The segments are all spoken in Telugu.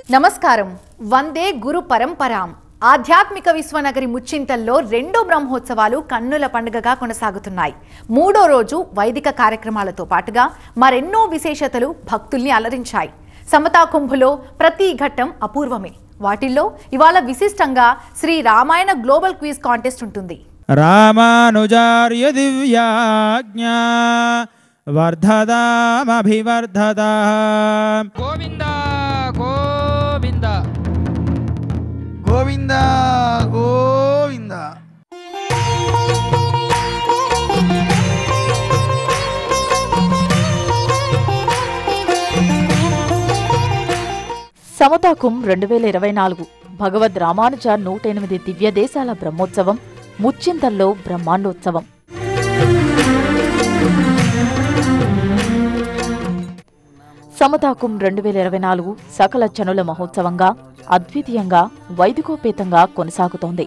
నమస్కారం. వందే గురు పరంపరాం. ఆధ్యాత్మిక విశ్వనగరి ముచ్చింతల్లో రెండో బ్రహ్మోత్సవాలు కన్నుల పండుగగా కొనసాగుతున్నాయి. మూడో రోజు వైదిక కార్యక్రమాలతో పాటుగా మరెన్నో విశేషతలు భక్తుల్ని అలరించాయి. సమతా కుంభులో ప్రతి ఘట్టం అపూర్వమే. వాటిల్లో ఇవాళ విశిష్టంగా Shri Ramayana global quiz contest ఉంటుంది. రామానుజార్య దివ్యాజ్ఞ వర్ధదామభివర్ధదాం. గోవింద గోవింద గోవింద గోవింద. సమతాకుం 2024 భగవద్ రామానుజ 108 దివ్య దేశాల బ్రహ్మోత్సవం ముచ్చింతల్లో బ్రహ్మాండోత్సవం. సమతాకుం 2024 సకల చనుల మహోత్సవంగా అద్వితీయంగా వైదికోపేతంగా కొనసాగుతోంది.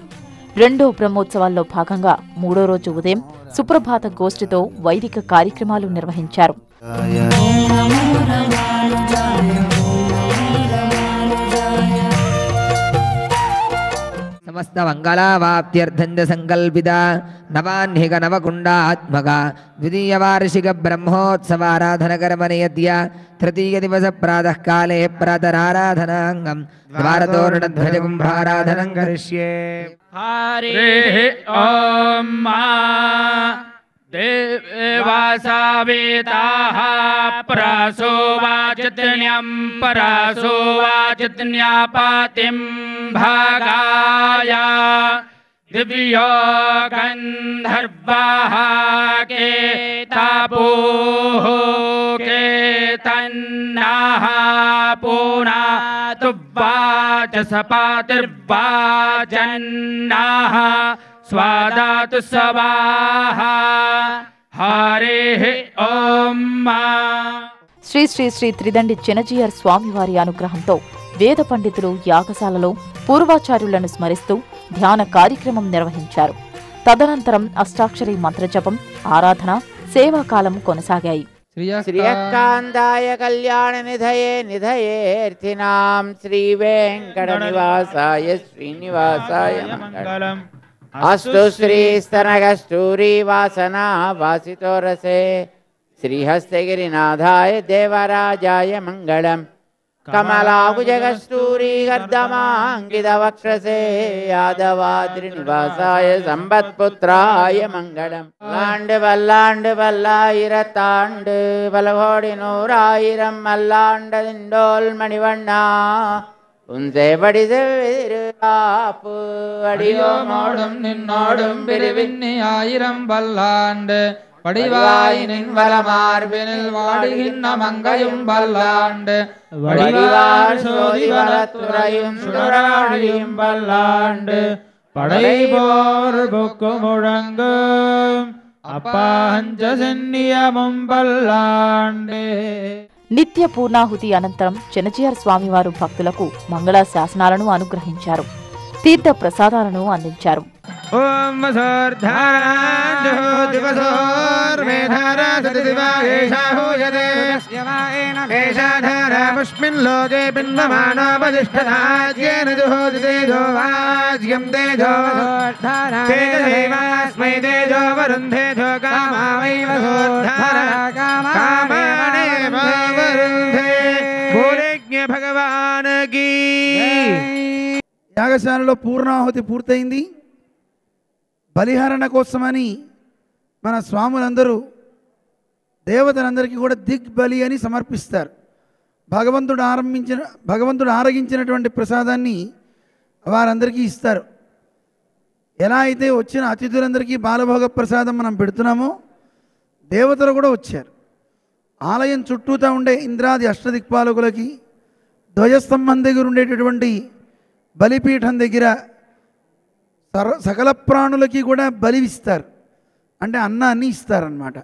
రెండో బ్రహ్మోత్సవాల్లో భాగంగా మూడో రోజు ఉదయం సుప్రభాత గోష్ఠితో వైదిక కార్యక్రమాలు నిర్వహించారు. సమస్త మంగళావాప్త్యర్థంచ సంకల్పిత నవాన్హిక నవకుండాత్మక ద్వితీయ వార్షిక బ్రహ్మోత్సవారాధనకర్మణి అద్య తృతీయ దివస ప్రాతఃకాలే ప్రాతరారాధనాంగం ద్వారతోరణధ్వజ కుంభారాధనం కరిష్యే. హరి ఓం దేవాసావేతాః ప్రసోవాచత్న్యం పరసోవాచత్న్యాపాతిం భాగాయ దివ్యో గంధర్వాః కేతాపోః కేతన్నాః పూనాతువాచసపాతిర్వాచన్నాః స్వాదాతు సవాః. హరి ఓం. శ్రీ శ్రీ శ్రీ త్రిదండి చినజీయర్ స్వామివారి అనుగ్రహంతో వేద పండితులు యాగశాలలో పూర్వాచార్యులను స్మరిస్తూ ధ్యాన కార్యక్రమం నిర్వహించారు. తదనంతరం అష్టాక్షరి మంత్రజపం, ఆరాధన, సేవాకాలం కొనసాగాయి. శ్రీయకాంతాయ కళ్యాణ నిధయే నిధయేర్థినాం శ్రీ వెంకట నివాసాయ శ్రీనివాసాయ మంగళం. అస్తు శ్రీ స్తనగస్తూరి వాసనా వాసితో రసే శ్రీహస్తగిరినాథాయ దేవరాజాయ మంగళం. కమలాభుజగస్తూరి గర్ధమాంకిత వక్షసే యాదవాద్రి నివాసాయ సంపత్పుత్రాయ మంగళం. లాండు వల్లాండు వల్లాయిరతాండు పలగోడి నూరాయిరం మల్లాండోల్ మణివண்ணా உன்சேவடி செவ்விருப்பு அடியோமோடும் நின்னோடும் பிரிவின்னி ஆயிரம் வல்லாண்டு வடிவாய் நின் வலமார்பினில் வாடுகின்ற மங்கையும் வல்லாண்டு வடிவார் சோதி வலத்துறையும் சுடராழியும் வல்லாண்டு படைபோர் புக்கு முழங்கும் అపాహంచ సన్నియమం వల్లాండే. నిత్య పూర్ణాహుతి అనంతరం చినజీయర్ స్వామివారు భక్తులకు మంగళ శాసనాలను అనుగ్రహించారు. తీర్థ ప్రసాదాలను అందించారు. ఓం భగవానకి. యాగశాలలో పూర్ణాహుతి పూర్తయింది. బలిహరణ కోసమని మన స్వాములందరూ దేవతలందరికీ కూడా దిగ్బలి అని సమర్పిస్తారు. భగవంతుడు ఆరగించినటువంటి ప్రసాదాన్ని వారందరికీ ఇస్తారు. ఎలా అయితే వచ్చిన అతిథులందరికీ బాలభోగ ప్రసాదం మనం పెడుతున్నామో దేవతలు కూడా వచ్చారు. ఆలయం చుట్టూతా ఉండే ఇంద్రాది అష్టదిక్పాలకులకి ధ్వజస్తంభం దగ్గర ఉండేటటువంటి బలిపీఠం దగ్గర సకల ప్రాణులకి కూడా బలిస్తారు. అంటే అన్నాన్ని ఇస్తారన్నమాట.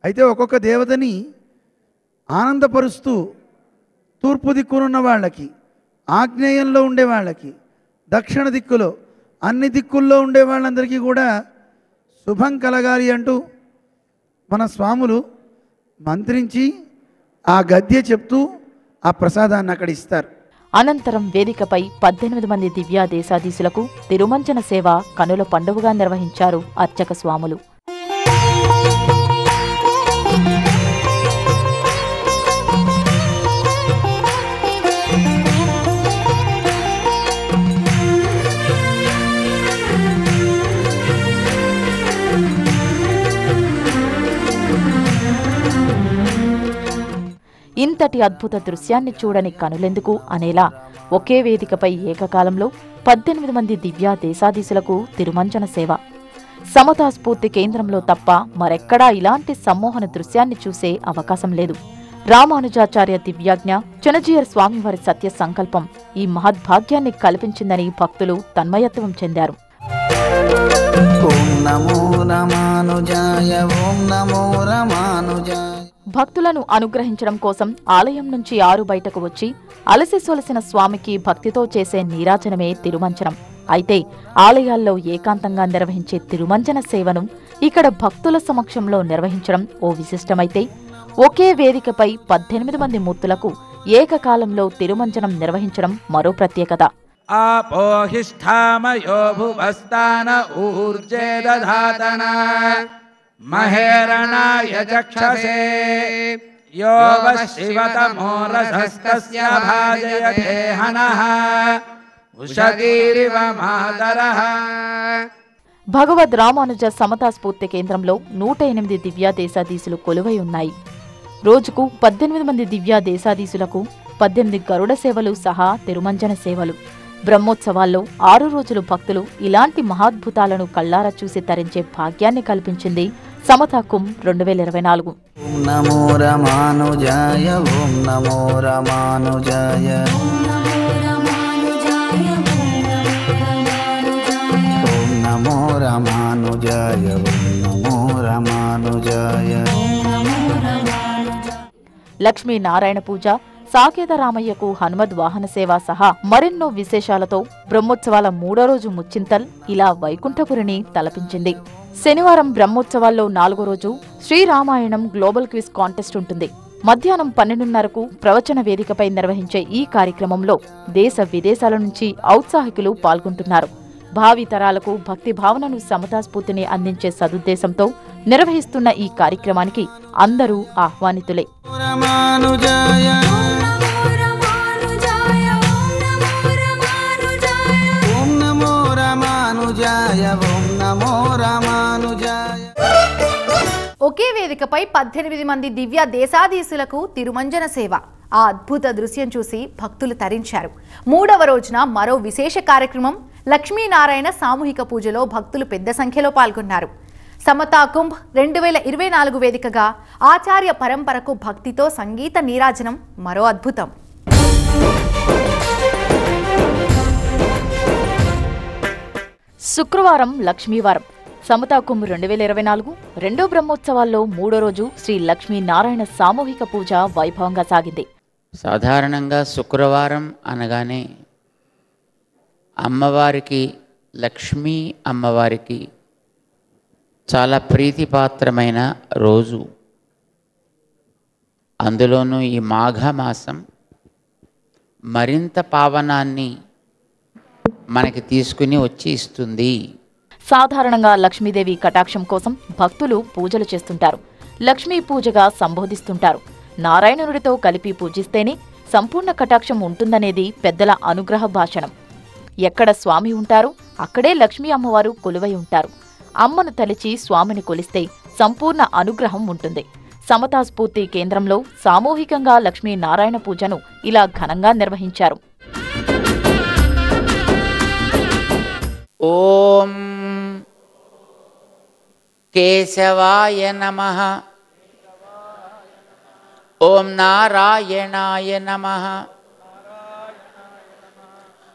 అయితే ఒక్కొక్క దేవతని ఆనందపరుస్తూ తూర్పు దిక్కునున్న వాళ్ళకి, ఆగ్నేయంలో ఉండే వాళ్ళకి, దక్షిణ దిక్కులో అన్ని దిక్కుల్లో ఉండే వాళ్ళందరికీ కూడా శుభం కలగాలి అంటూ మన స్వాములు మంత్రించి ఆ గద్య చెప్తూ ఆ ప్రసాదాన్ని అక్కడ ఇస్తారు. అనంతరం వేదికపై 18 మంది దివ్యాదేశాధీశులకు తిరుమంజన సేవ కనుల పండుగగా నిర్వహించారు అర్చక స్వాములు. ఇంతటి అద్భుత దృశ్యాన్ని చూడని కనులెందుకు అనేలా ఒకే వేదికపై ఏకకాలంలో 18 మంది దివ్యాదేశాధీశులకు తిరుమంజన సేవ. సమతా స్ఫూర్తి కేంద్రంలో తప్ప మరెక్కడా ఇలాంటి సమ్మోహన దృశ్యాన్ని చూసే అవకాశం లేదు. రామానుజాచార్య దివ్యాజ్ఞ, చునజీయర్ స్వామివారి సత్య సంకల్పం ఈ మహద్భాగ్యాన్ని కల్పించిందని భక్తులు తన్మయత్వం చెందారు. ఓం నమో రామానుజాయ, ఓం నమో రామానుజాయ. భక్తులను అనుగ్రహించడం కోసం ఆలయం నుంచి ఆరు బయటకు వచ్చి అలసి సొలసిన స్వామికి భక్తితో చేసే నీరాజనమే తిరుమంజనం. అయితే ఆలయాల్లో ఏకాంతంగా నిర్వహించే తిరుమంజన సేవను ఇక్కడ భక్తుల సమక్షంలో నిర్వహించడం ఓ విశిష్టమైతే, ఒకే వేదికపై 18 మంది మూర్తులకు ఏకకాలంలో తిరుమంజనం నిర్వహించడం మరో ప్రత్యేకత. ఆపోహిష్ఠామయో భువస్తాన ఊర్జే దధాతన మహేరణాయ చక్షసే యో వశివతమో రసస్తస్య భాజయతే హనః ఉషగీరివ మాతరః. భగవద్ రామానుజ సమతా స్ఫూర్తి కేంద్రంలో 108 దివ్యాదేశాధీశులు కొలువై ఉన్నాయి. రోజుకు 18 మంది దివ్యాదేశాధీశులకు 18 గరుడ సేవలు సహా తిరుమంజన సేవలు. బ్రహ్మోత్సవాల్లో 6 రోజులు భక్తులు ఇలాంటి మహాద్భుతాలను కళ్లారా చూసి తరించే భాగ్యాన్ని కల్పించింది సమతా కుంభ్ 2024. ఓం నమో రామానుజాయ, ఓం నమో రామానుజాయ, ఓం నమో రామానుజాయ, ఓం నమో రామానుజాయ. లక్ష్మీనారాయణ పూజ, సాకేత రామయ్యకు హనుమద్ వాహన సేవ సహా మరెన్నో విశేషాలతో బ్రహ్మోత్సవాల 3వ రోజు ముచ్చింతల్ ఇలా వైకుంఠపురిని తలపించింది. శనివారం బ్రహ్మోత్సవాల్లో 4వ రోజు శ్రీరామాయణం గ్లోబల్ క్విజ్ కాంటెస్ట్ ఉంటుంది. మధ్యాహ్నం 12:30కు ప్రవచన వేదికపై నిర్వహించే ఈ కార్యక్రమంలో దేశ విదేశాల నుంచి ఔత్సాహికులు పాల్గొంటున్నారు. భావి తరాలకు భక్తి భావనను, సమతా స్ఫూర్తిని అందించే సదుద్దేశంతో నిర్వహిస్తున్న ఈ కార్యక్రమానికి అందరూ ఆహ్వానితులే. ఒకే వేదికపై 18 మంది దివ్య దేశాధీశులకు తిరుమంజన సేవ. ఆ అద్భుత దృశ్యం చూసి భక్తులు తరించారు. 3వ రోజున మరో విశేష కార్యక్రమం లక్ష్మీనారాయణ సామూహిక పూజలో భక్తులు పెద్ద సంఖ్యలో పాల్గొన్నారు. సమతా కుంభ్ 2024 వేదికగా ఆచార్య పరంపరకు భక్తితో సంగీత నీరాజనం మరో అద్భుతం. శుక్రవారం లక్ష్మీవారం. సమతా కుంభ్ 2024 రెండో బ్రహ్మోత్సవాల్లో 3వ రోజు శ్రీ లక్ష్మీనారాయణ సామూహిక పూజ వైభవంగా సాగింది. సాధారణంగా శుక్రవారం అనగానే అమ్మవారికి, లక్ష్మీ అమ్మవారికి చాలా ప్రీతిపాత్రమైన రోజు. అందులోనూ ఈ మాఘమాసం మరింత పావనాన్ని మనకి తీసుకుని వచ్చి ఇస్తుంది. సాధారణంగా లక్ష్మీదేవి కటాక్షం కోసం భక్తులు పూజలు చేస్తుంటారు. లక్ష్మీ పూజగా సంబోధిస్తుంటారు. నారాయణుడితో కలిపి పూజిస్తేనే సంపూర్ణ కటాక్షం ఉంటుందనేది పెద్దల అనుగ్రహ భాషణం. ఎక్కడ స్వామి ఉంటారో అక్కడే లక్ష్మీ అమ్మవారు కొలువై ఉంటారు. అమ్మను తలిచి స్వామిని కొలిస్తే సంపూర్ణ అనుగ్రహం ఉంటుంది. సమతా స్ఫూర్తి కేంద్రంలో సామూహికంగా లక్ష్మీనారాయణ పూజను ఇలా ఘనంగా నిర్వహించారు. ఓం కేశవాయ నమః, ఓం నారాయణాయ నమః,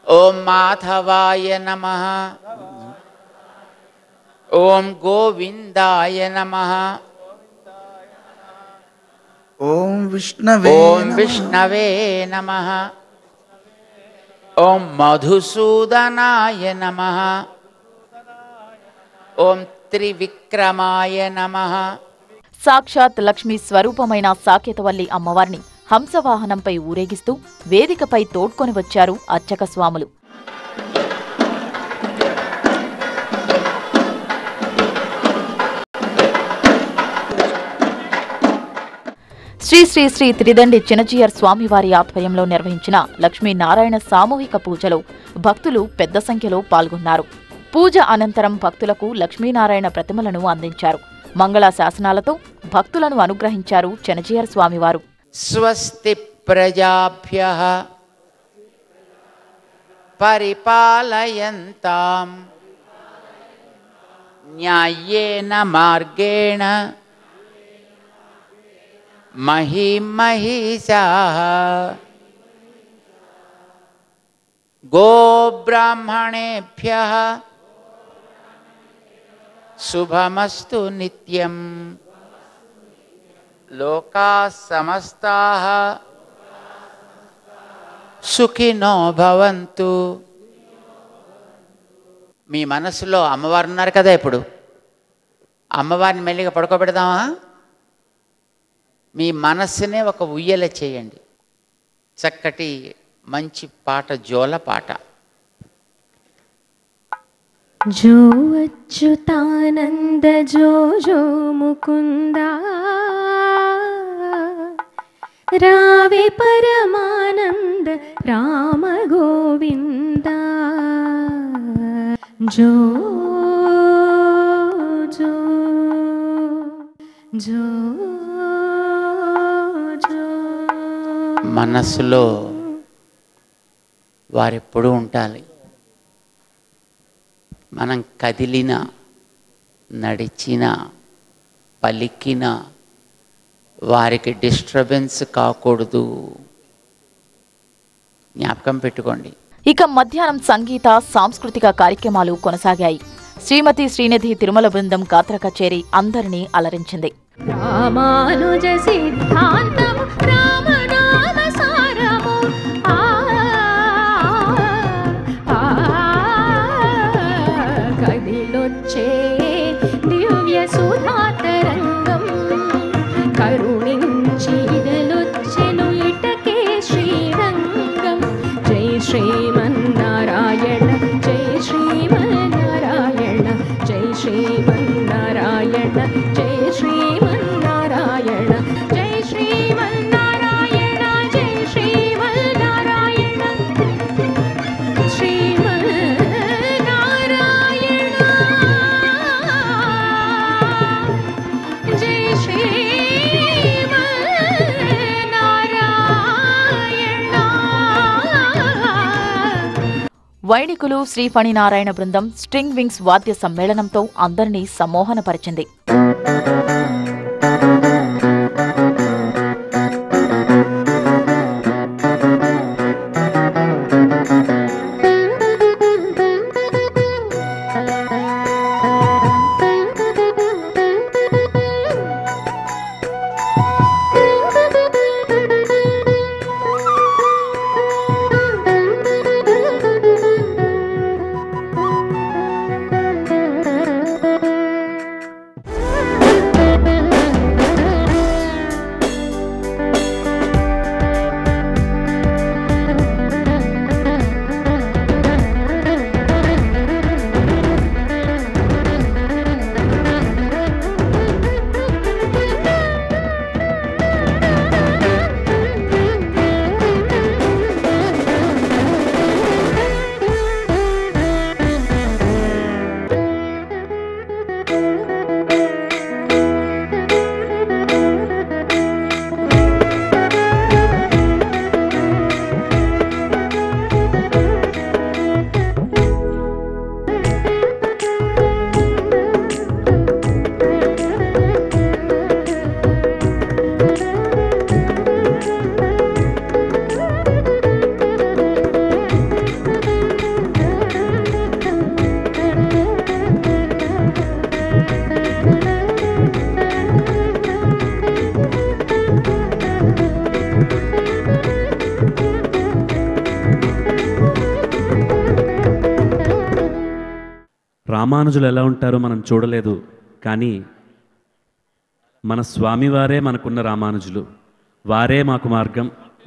ఓం మాధవాయ నమః, ఓం గోవిందాయ నమః, ఓం విష్ణవే నమః, ఓం మధుసూదనాయ నమః, ఓం త్రివిక్రమాయ నమః. సాక్షాత్ లక్ష్మీ స్వరూపమైన సాకేతవల్లి అమ్మవారిని హంసవాహనంపై ఊరేగిస్తూ వేదికపై తోడ్కొని వచ్చారు అర్చక స్వాములు. శ్రీ శ్రీ శ్రీ త్రిదండి చినజీయర్ స్వామివారి ఆధ్వర్యంలో నిర్వహించిన లక్ష్మీనారాయణ సామూహిక పూజలో భక్తులు పెద్ద సంఖ్యలో పాల్గొన్నారు. పూజ అనంతరం భక్తులకు లక్ష్మీనారాయణ ప్రతిమలను అందించారు. మంగళ శాసనాలతో భక్తులను అనుగ్రహించారు చినజీయర్ స్వామివారు. స్వస్తి ప్రజాభ్యః పరిపాలయంతాం న్యాయేన మార్గేణ మహిమహీషాః గోబ్రాహ్మణేభ్యః శుభమస్తు నిత్యం లోకాః సమస్తాః సుఖినో భవంతు. మీ మనసులో అమ్మవారు ఉన్నారు కదా, ఇప్పుడు అమ్మవారిని మెల్లిగా పడుకోబెడదామా? మీ మనస్సునే ఒక ఉయ్యల చేయండి. చక్కటి మంచి పాట, జోల పాట. जो अच्युतानंद जो जो मुकुंद रावे परमानंद राम गोविंद जो जो जो जो మనస్సులో వారెప్పుడూ ఉండాలి. మనం కదిలినా, నడిచినా, పలికినా వారికి డిస్టర్బెన్స్ కాకూడదు. జ్ఞాపకం పెట్టుకోండి. ఇక మధ్యాహ్నం సంగీత సాంస్కృతిక కార్యక్రమాలు కొనసాగాయి. శ్రీమతి శ్రీనిధి తిరుమల బృందం గాత్ర కచేరీ అందరినీ అలరించింది. రామానుజ సిద్ధాంతం రామనామ సారము కదిలొచ్చే దివ్య సుధాతరంగం కరుణించిదలొచ్చెను ఇటకే శ్రీరంగం. జై శ్రీమన్నారాయణ జై శ్రీమన్నారాయణ జై శ్రీమన్నారాయణ జై శ్రీమన్నారాయణ జై శ్రీమన్నారాయణ జై శ్రీమన్నారాయణ శ్రీమన్నారాయణ జై శ్రీమన్నారాయణ. వైణికులు శ్రీ ఫణినారాయణ బృందం స్ట్రింగ్ వింగ్స్ వాద్య సమ్మేళనంతో అందరినీ సమ్మోహనపరిచింది. రామానుజులు ఎలా ఉంటారో మనం చూడలేదు, కానీ మన స్వామివారే మనకున్న రామానుజులు. వారే మాకు మార్గం,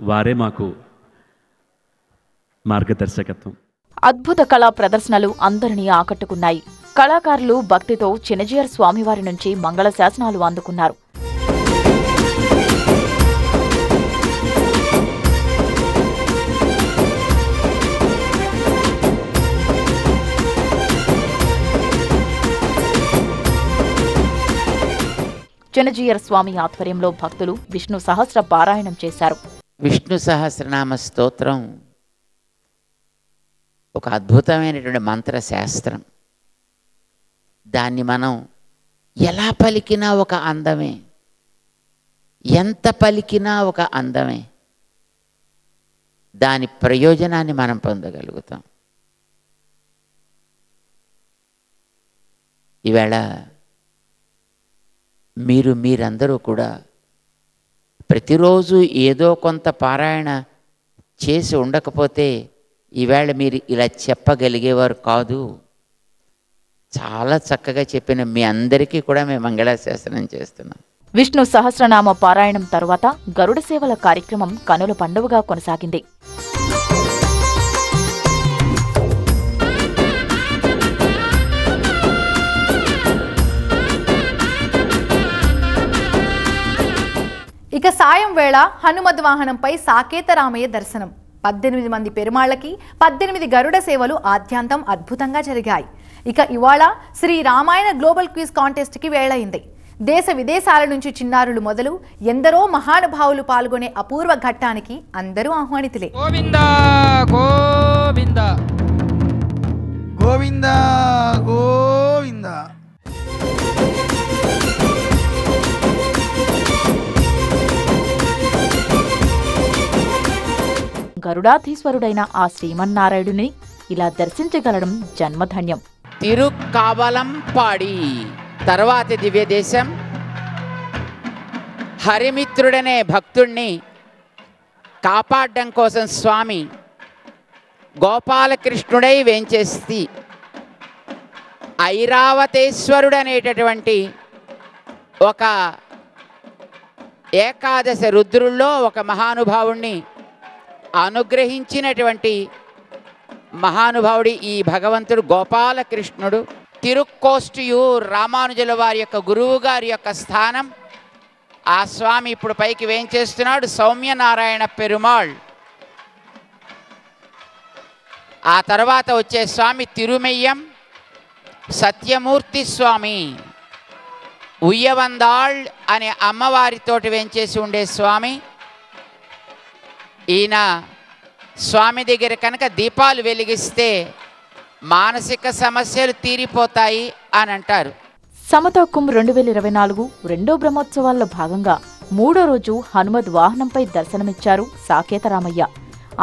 వారే మాకు మార్గదర్శకత్వం. అద్భుత కళా ప్రదర్శనలు అందరినీ ఆకట్టుకున్నాయి. కళాకారులు భక్తితో చినజీయర్ స్వామివారి నుంచి మంగళ శాసనాలు అందుకున్నారు. చినజీయర్ స్వామి ఆధ్వర్యంలో భక్తులు విష్ణు సహస్ర పారాయణం చేశారు. విష్ణు సహస్రనామ స్తోత్రం ఒక అద్భుతమైనటువంటి మంత్రశాస్త్రం. దాన్ని మనం ఎలా పలికినా ఒక అందమే, ఎంత పలికినా ఒక అందమే. దాని ప్రయోజనాన్ని మనం పొందగలుగుతాం. ఈవేళ మీరందరూ కూడా ప్రతిరోజు ఏదో కొంత పారాయణ చేసి ఉండకపోతే ఈవేళ మీరు ఇలా చెప్పగలిగేవారు కాదు. చాలా చక్కగా చెప్పిన మీ అందరికీ కూడా మేము మంగళాశాసనం చేస్తున్నాం. విష్ణు సహస్రనామ పారాయణం తరువాత గరుడ సేవల కార్యక్రమం కనుల పండువగా కొనసాగింది. ఇక సాయం వేళ హనుమద్ వాహనంపై సాకేత రామయ్య దర్శనం. 18 మంది పెరుమాళ్లకి 18 గరుడ సేవలు ఆద్యాంతం అద్భుతంగా జరిగాయి. ఇక ఇవాళ శ్రీ రామాయణ గ్లోబల్ క్విజ్ కాంటెస్ట్కి వేళయింది. దేశ విదేశాల నుంచి చిన్నారులు మొదలు ఎందరో మహానుభావులు పాల్గొనే అపూర్వ ఘట్టానికి అందరూ ఆహ్వానితులే. గోవిందా గోవిందా గోవిందా గోవిందా. గరుడాధీశ్వరుడైన ఆ శ్రీమన్నారాయణుని ఇలా దర్శించగలడం జన్మధన్యం. తిరుక్కావలం పాడి తర్వాతి దివ్య దేశం హరిమిత్రుడనే భక్తుణ్ణి కాపాడడం కోసం స్వామి గోపాలకృష్ణుడై వేంచేసి ఐరావతేశ్వరుడు అనేటటువంటి ఒక ఏకాదశ రుద్రుల్లో ఒక మహానుభావుణ్ణి అనుగ్రహించినటువంటి మహానుభావుడి ఈ భగవంతుడు గోపాలకృష్ణుడు. తిరుక్కోష్టియూర్ రామానుజుల వారి యొక్క గురువు గారి యొక్క స్థానం. ఆ స్వామి ఇప్పుడు పైకి వేంచేస్తున్నాడు. సౌమ్యనారాయణ పెరుమాళ్. ఆ తర్వాత వచ్చే స్వామి తిరుమెయ్యం సత్యమూర్తి స్వామి. ఉయ్యవందాళ్ అనే అమ్మవారితోటి వేంచేసి ఉండే స్వామి. ఈయన స్వామి దగ్గర కనుక దీపాలు వెలిగిస్తే మానసిక సమస్యలు తీరిపోతాయి అని అంటారు. సమతా కుంభ్ 2024 రెండో బ్రహ్మోత్సవాల్లో భాగంగా 3వ రోజు హనుమద్ వాహనంపై దర్శనమిచ్చారు సాకేతరామయ్య.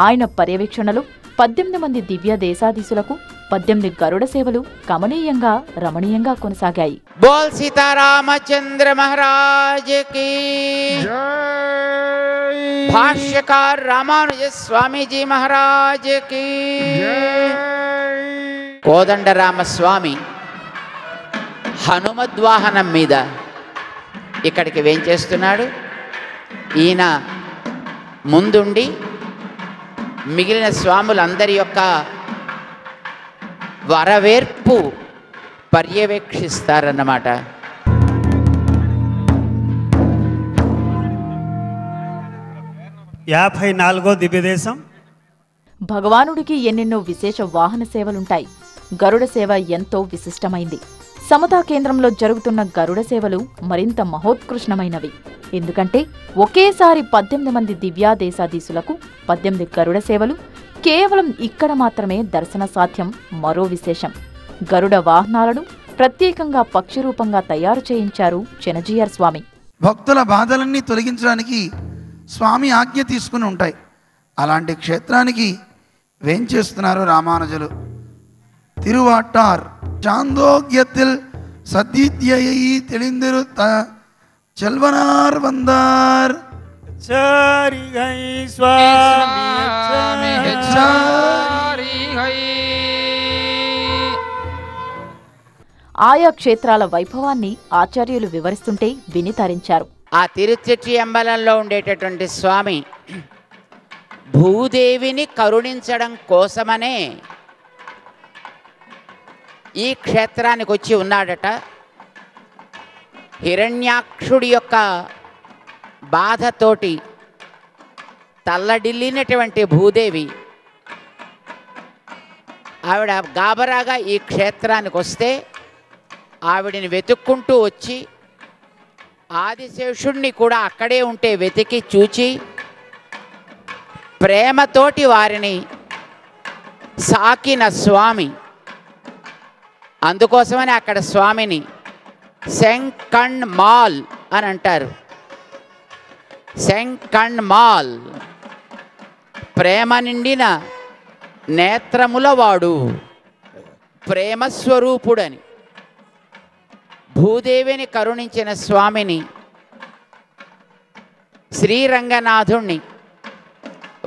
ఆయన పర్యవేక్షణలో 18 మంది దివ్య దేశాధీశులకు 18 గరుడ సేవలు కమనీయంగా రమణీయంగా కొనసాగాయి. బోల్ సీతారామచంద్ర మహారాజ్ కి భాష్యకార్ రామానుజ స్వామీజీ మహారాజ్ కి. కోదండరామస్వామి హనుమద్వాహనం మీద ఇక్కడికి వేంచేస్తున్నాడు. ఈయన ముందుండి మిగిలిన స్వాములందరి యొక్క వరవేర్పు పర్యవేక్షిస్తారన్నమాట. దివ్యదేశం. భగవానుడికి ఎన్నెన్నో విశేష వాహన సేవలుంటాయి. గరుడ సేవ ఎంతో విశిష్టమైంది. సమతా కేంద్రంలో జరుగుతున్న గరుడ సేవలు మరింత మహోత్కృష్టమైనవి. ఎందుకంటే ఒకేసారి 18 మంది దివ్యాదేశాధీశులకు 18 గరుడ సేవలు కేవలం ఇక్కడ మాత్రమే దర్శన సాధ్యం. మరో విశేషం, గరుడ వాహనాలను ప్రత్యేకంగా పక్షి రూపంగా తయారు చేయించారు చినజీయర్ స్వామి. భక్తుల బాధలన్నీ తొలగించడానికి స్వామి ఆజ్ఞ తీసుకుని ఉంటాయి. అలాంటి క్షేత్రానికి వేంచేస్తున్నారు రామానుజులు. తిరువాట్టార్ చాందోగ్యത്തിൽ സദ്യധ്യയി തെളിന്തിരുത്ത ചെൽവനാർ വந்தாർ. ఆయా క్షేత్రాల వైభవాన్ని ఆచార్యులు వివరిస్తుంటే విని తరించారు. ఆ తిరుచెట్టి అంబలంలో ఉండేటటువంటి స్వామి భూదేవిని కరుణించడం కోసమనే ఈ క్షేత్రానికి వచ్చి ఉన్నాడట. హిరణ్యాక్షుడి యొక్క బాధతోటి తల్లడిల్లినటువంటి భూదేవి ఆవిడ గాబరాగా ఈ క్షేత్రానికి వస్తే ఆవిడని వెతుక్కుంటూ వచ్చి ఆదిశేషుణ్ణి కూడా అక్కడే ఉంటే వెతికి చూచి ప్రేమతోటి వారిని సాకిన స్వామి. అందుకోసమని అక్కడ స్వామిని శంకణ్ మాల్ అని అంటారు. శంకణ్ మాల్, ప్రేమ నిండిన నేత్రముల వాడు, ప్రేమస్వరూపుడని. భూదేవిని కరుణించిన స్వామిని శ్రీరంగనాథుణ్ణి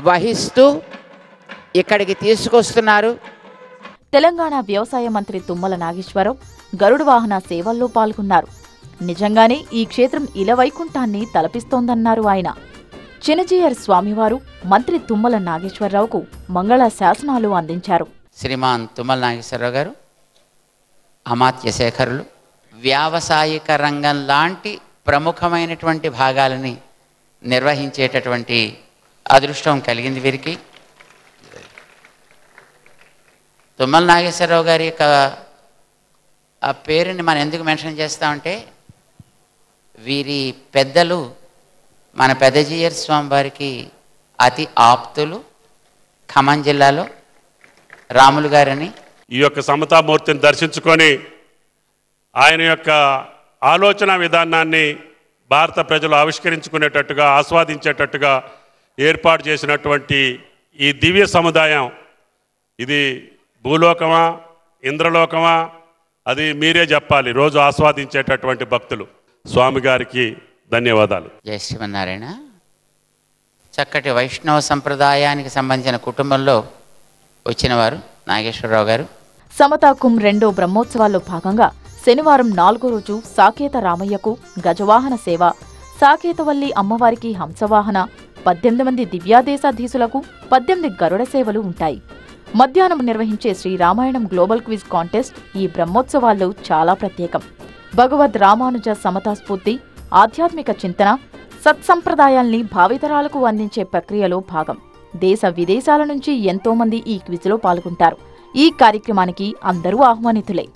వహిస్తూ ఇక్కడికి తీసుకొస్తున్నారు. తెలంగాణ వ్యవసాయ మంత్రి తుమ్మల నాగేశ్వరరావు గరుడ వాహన సేవల్లో పాల్గొన్నారు. నిజంగానే ఈ క్షేత్రం ఇలవైకుంఠాన్ని తలపిస్తోందన్నారు ఆయన. చినజీయర్ స్వామివారు మంత్రి తుమ్మల నాగేశ్వరరావుకు మంగళ శాసనాలు అందించారు. శ్రీమాన్ తుమ్మల నాగేశ్వరరావు గారు అమాత్య శేఖరులు. వ్యావసాయిక రంగం లాంటి ప్రముఖమైనటువంటి భాగాలని నిర్వహించేటటువంటి అదృష్టం కలిగింది వీరికి. తుమ్మల నాగేశ్వరరావు గారి యొక్క ఆ పేరుని మనం ఎందుకు మెన్షన్ చేస్తామంటే, వీరి పెద్దలు మన పెదజీయర్ స్వామి వారికి అతి ఆప్తులు. ఖమ్మం జిల్లాలో రాములు గారని ఈ యొక్క సమతామూర్తిని దర్శించుకొని ఆయన యొక్క ఆలోచన విధానాన్ని భారత ప్రజలు ఆవిష్కరించుకునేటట్టుగా, ఆస్వాదించేటట్టుగా ఏర్పాటు చేసినటువంటి ఈ దివ్య సముదాయం, ఇది భూలోకమా ఇంద్రలోకమా అది మీరే చెప్పాలి. రోజు ఆస్వాదించేటటువంటి భక్తులు. స్వామి గారికి ధన్యవాదాలు. జై శ్రీమన్నారాయణ. చక్కటి వైష్ణవ సంప్రదాయానికి సంబంధించిన కుటుంబంలో వచ్చినవారు నాగేశ్వరరావు గారు. సమతా కుంభ్ 2వ బ్రహ్మోత్సవాల్లో భాగంగా శనివారం 4వ రోజు సాకేత రామయ్యకు గజవాహన సేవ, సాకేతవల్లి అమ్మవారికి హంసవాహన, 18 మంది దివ్యాదేశాధీశులకు 18 గరుడ సేవలు ఉంటాయి. మధ్యాహ్నం నిర్వహించే శ్రీరామాయణం గ్లోబల్ క్విజ్ కాంటెస్ట్ ఈ బ్రహ్మోత్సవాల్లో చాలా ప్రత్యేకం. భగవద్ రామానుజ సమతా స్ఫూర్తి, ఆధ్యాత్మిక చింతన, సత్సంప్రదాయాల్ని భావితరాలకు అందించే ప్రక్రియలో భాగం. దేశ విదేశాల నుంచి ఎంతోమంది ఈ క్విజ్లో పాల్గొంటారు. ఈ కార్యక్రమానికి అందరూ ఆహ్వానితులే.